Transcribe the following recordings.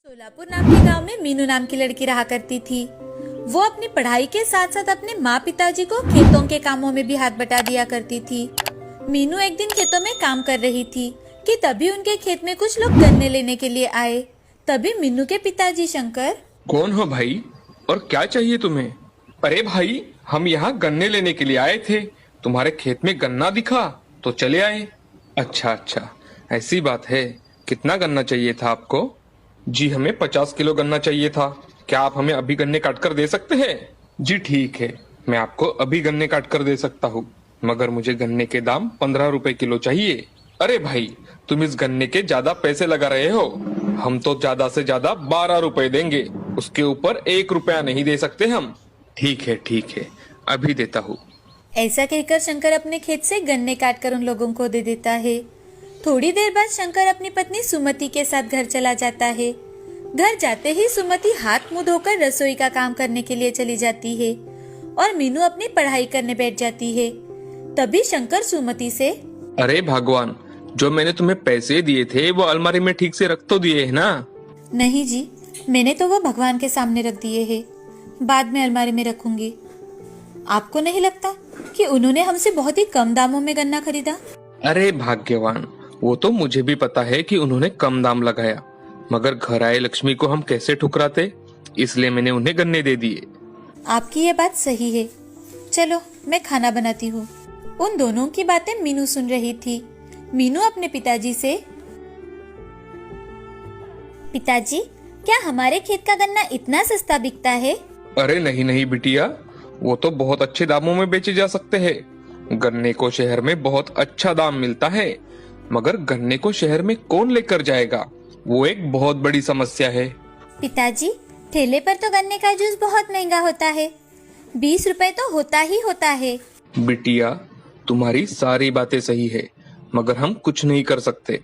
सोलापुर नाम के गांव में मीनू नाम की लड़की रहा करती थी। वो अपनी पढ़ाई के साथ साथ अपने माँ पिताजी को खेतों के कामों में भी हाथ बटा दिया करती थी। मीनू एक दिन खेतों में काम कर रही थी कि तभी उनके खेत में कुछ लोग गन्ने लेने के लिए आए। तभी मीनू के पिताजी शंकर, कौन हो भाई और क्या चाहिए तुम्हें? अरे भाई, हम यहाँ गन्ने लेने के लिए आए थे। तुम्हारे खेत में गन्ना दिखा तो चले आए। अच्छा अच्छा, ऐसी बात है। कितना गन्ना चाहिए था आपको? जी, हमें 50 किलो गन्ना चाहिए था। क्या आप हमें अभी गन्ने काट कर दे सकते हैं? जी ठीक है, मैं आपको अभी गन्ने काट कर दे सकता हूँ, मगर मुझे गन्ने के दाम 15 रुपए किलो चाहिए। अरे भाई, तुम इस गन्ने के ज्यादा पैसे लगा रहे हो। हम तो ज्यादा से ज्यादा 12 रुपए देंगे, उसके ऊपर 1 रुपया नहीं दे सकते हम। ठीक है, अभी देता हूँ। ऐसा कहकर शंकर अपने खेत से गन्ने काटकर उन लोगों को दे देता है। थोड़ी देर बाद शंकर अपनी पत्नी सुमति के साथ घर चला जाता है। घर जाते ही सुमति हाथ मुंह धोकर रसोई का काम करने के लिए चली जाती है और मीनू अपनी पढ़ाई करने बैठ जाती है। तभी शंकर सुमति से, अरे भगवान, जो मैंने तुम्हें पैसे दिए थे वो अलमारी में ठीक से रख तो दिए है ना? नहीं जी, मैंने तो वो भगवान के सामने रख दिए हैं, बाद में अलमारी में रखूंगी। आपको नहीं लगता कि उन्होंने हमसे बहुत ही कम दामों में गन्ना खरीदा? अरे भाग्यवान, वो तो मुझे भी पता है कि उन्होंने कम दाम लगाया, मगर घर आए लक्ष्मी को हम कैसे ठुकराते, इसलिए मैंने उन्हें गन्ने दे दिए। आपकी ये बात सही है। चलो मैं खाना बनाती हूँ। उन दोनों की बातें मीनू सुन रही थी। मीनू अपने पिताजी से, पिताजी, क्या हमारे खेत का गन्ना इतना सस्ता बिकता है? अरे नहीं बिटिया, वो तो बहुत अच्छे दामों में बेचे जा सकते हैं। गन्ने को शहर में बहुत अच्छा दाम मिलता है, मगर गन्ने को शहर में कौन लेकर जाएगा, वो एक बहुत बड़ी समस्या है। पिताजी, ठेले पर तो गन्ने का जूस बहुत महंगा होता है, 20 रुपए तो होता ही होता है। बिटिया, तुम्हारी सारी बातें सही है, मगर हम कुछ नहीं कर सकते।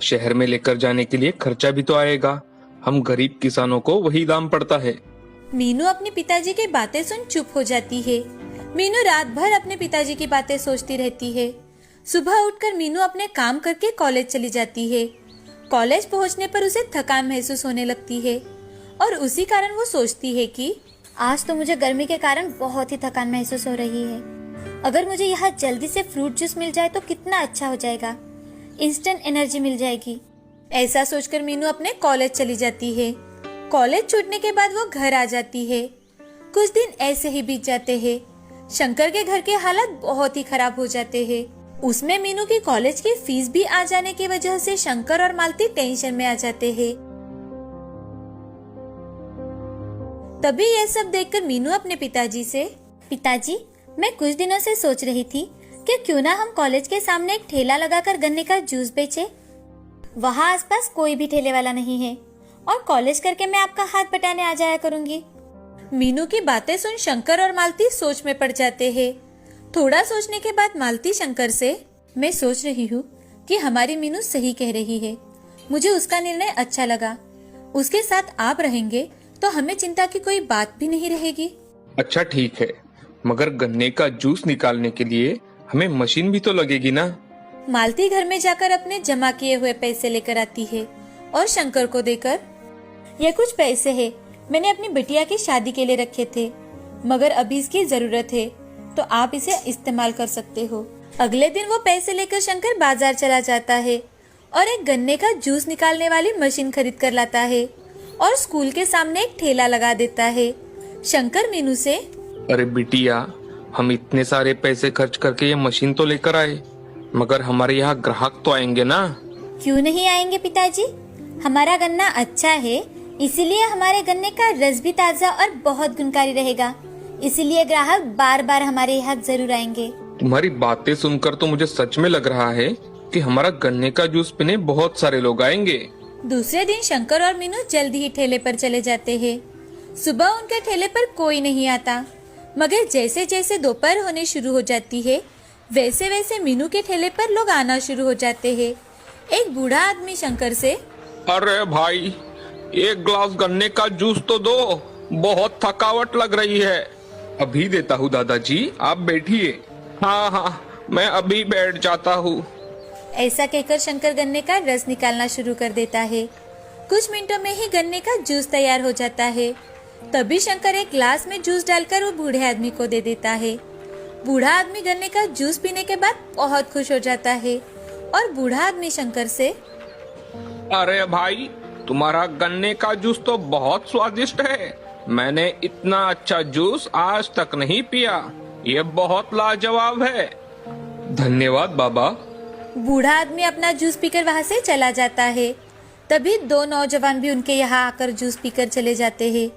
शहर में लेकर जाने के लिए खर्चा भी तो आएगा। हम गरीब किसानों को वही दाम पड़ता है। मीनू अपने पिताजी की बातें सुन चुप हो जाती है। मीनू रात भर अपने पिताजी की बातें सोचती रहती है। सुबह उठकर मीनू अपने काम करके कॉलेज चली जाती है। कॉलेज पहुंचने पर उसे थकान महसूस होने लगती है और उसी कारण वो सोचती है कि आज तो मुझे गर्मी के कारण बहुत ही थकान महसूस हो रही है। अगर मुझे यहाँ जल्दी से फ्रूट जूस मिल जाए तो कितना अच्छा हो जाएगा, इंस्टेंट एनर्जी मिल जाएगी। ऐसा सोचकर मीनू अपने कॉलेज चली जाती है। कॉलेज छूटने के बाद वो घर आ जाती है। कुछ दिन ऐसे ही बीत जाते हैं। शंकर के घर के हालात बहुत ही खराब हो जाते हैं। उसमें मीनू की कॉलेज की फीस भी आ जाने की वजह से शंकर और मालती टेंशन में आ जाते हैं। तभी ये सब देखकर मीनू अपने पिताजी से, पिताजी, मैं कुछ दिनों से सोच रही थी कि क्यों ना हम कॉलेज के सामने एक ठेला लगाकर गन्ने का जूस बेचे। वहाँ आसपास कोई भी ठेले वाला नहीं है और कॉलेज करके मैं आपका हाथ बटाने आ जाया करूंगी। मीनू की बातें सुन शंकर और मालती सोच में पड़ जाते हैं। थोड़ा सोचने के बाद मालती शंकर से, मैं सोच रही हूँ कि हमारी मीनू सही कह रही है। मुझे उसका निर्णय अच्छा लगा। उसके साथ आप रहेंगे तो हमें चिंता की कोई बात भी नहीं रहेगी। अच्छा ठीक है, मगर गन्ने का जूस निकालने के लिए हमें मशीन भी तो लगेगी ना? मालती घर में जाकर अपने जमा किए हुए पैसे लेकर आती है और शंकर को देकर, ये कुछ पैसे हैं, मैंने अपनी बिटिया की शादी के लिए रखे थे, मगर अभी इसकी जरूरत है तो आप इसे इस्तेमाल कर सकते हो। अगले दिन वो पैसे लेकर शंकर बाजार चला जाता है और एक गन्ने का जूस निकालने वाली मशीन खरीद कर लाता है और स्कूल के सामने एक ठेला लगा देता है। शंकर मीनू से, अरे बिटिया, हम इतने सारे पैसे खर्च करके ये मशीन तो लेकर आए, मगर हमारे यहाँ ग्राहक तो आएंगे ना? क्यों नहीं आएंगे पिताजी, हमारा गन्ना अच्छा है, इसीलिए हमारे गन्ने का रस भी ताजा और बहुत गुणकारी रहेगा, इसीलिए ग्राहक बार बार हमारे यहाँ जरूर आएंगे। तुम्हारी बातें सुनकर तो मुझे सच में लग रहा है कि हमारा गन्ने का जूस पीने बहुत सारे लोग आएंगे। दूसरे दिन शंकर और मीनू जल्दी ही ठेले पर चले जाते हैं। सुबह उनके ठेले पर कोई नहीं आता, मगर जैसे जैसे दोपहर होने शुरू हो जाती है वैसे वैसे मीनू के ठेले पर लोग आना शुरू हो जाते हैं। एक बूढ़ा आदमी शंकर से, अरे भाई, एक गिलास गन्ने का जूस तो दो, बहुत थकावट लग रही है। अभी देता हूँ दादाजी, आप बैठिए। हाँ, मैं अभी बैठ जाता हूँ। ऐसा कहकर शंकर गन्ने का रस निकालना शुरू कर देता है कुछ मिनटों में ही गन्ने का जूस तैयार हो जाता है। तभी शंकर एक ग्लास में जूस डालकर वो बूढ़े आदमी को दे देता है। बूढ़ा आदमी गन्ने का जूस पीने के बाद बहुत खुश हो जाता है और बूढ़ा आदमी शंकर से, अरे भाई, तुम्हारा गन्ने का जूस तो बहुत स्वादिष्ट है। मैंने इतना अच्छा जूस आज तक नहीं पिया। ये बहुत लाजवाब है। धन्यवाद बाबा। बूढ़ा आदमी अपना जूस पीकर वहाँ से चला जाता है। तभी दो नौजवान भी उनके यहाँ आकर जूस पीकर चले जाते हैं।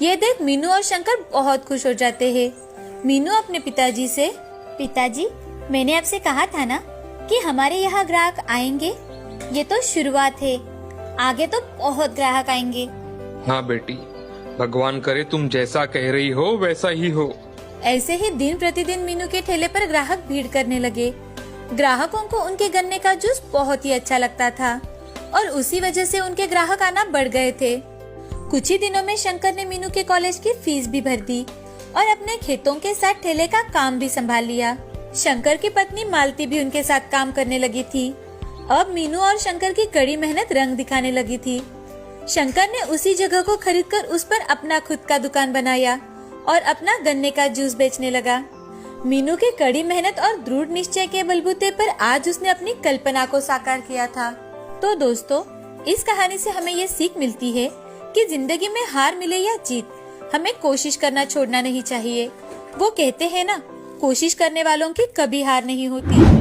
ये देख मीनू और शंकर बहुत खुश हो जाते हैं। मीनू अपने पिताजी से, पिताजी, मैंने आपसे कहा था ना कि हमारे यहाँ ग्राहक आएंगे। ये तो शुरुआत है, आगे तो बहुत ग्राहक आएंगे। हाँ बेटी, भगवान करे तुम जैसा कह रही हो वैसा ही हो। ऐसे ही दिन प्रतिदिन मीनू के ठेले पर ग्राहक भीड़ करने लगे। ग्राहकों को उनके गन्ने का जूस बहुत ही अच्छा लगता था और उसी वजह से उनके ग्राहक आना बढ़ गए थे। कुछ ही दिनों में शंकर ने मीनू के कॉलेज की फीस भी भर दी और अपने खेतों के साथ ठेले का काम भी संभाल लिया। शंकर की पत्नी मालती भी उनके साथ काम करने लगी थी। अब मीनू और शंकर की कड़ी मेहनत रंग दिखाने लगी थी। शंकर ने उसी जगह को खरीदकर उस पर अपना खुद का दुकान बनाया और अपना गन्ने का जूस बेचने लगा। मीनू की कड़ी मेहनत और दृढ़ निश्चय के बलबूते पर आज उसने अपनी कल्पना को साकार किया था। तो दोस्तों, इस कहानी से हमें ये सीख मिलती है कि जिंदगी में हार मिले या जीत, हमें कोशिश करना छोड़ना नहीं चाहिए। वो कहते हैं ना, कोशिश करने वालों की कभी हार नहीं होती।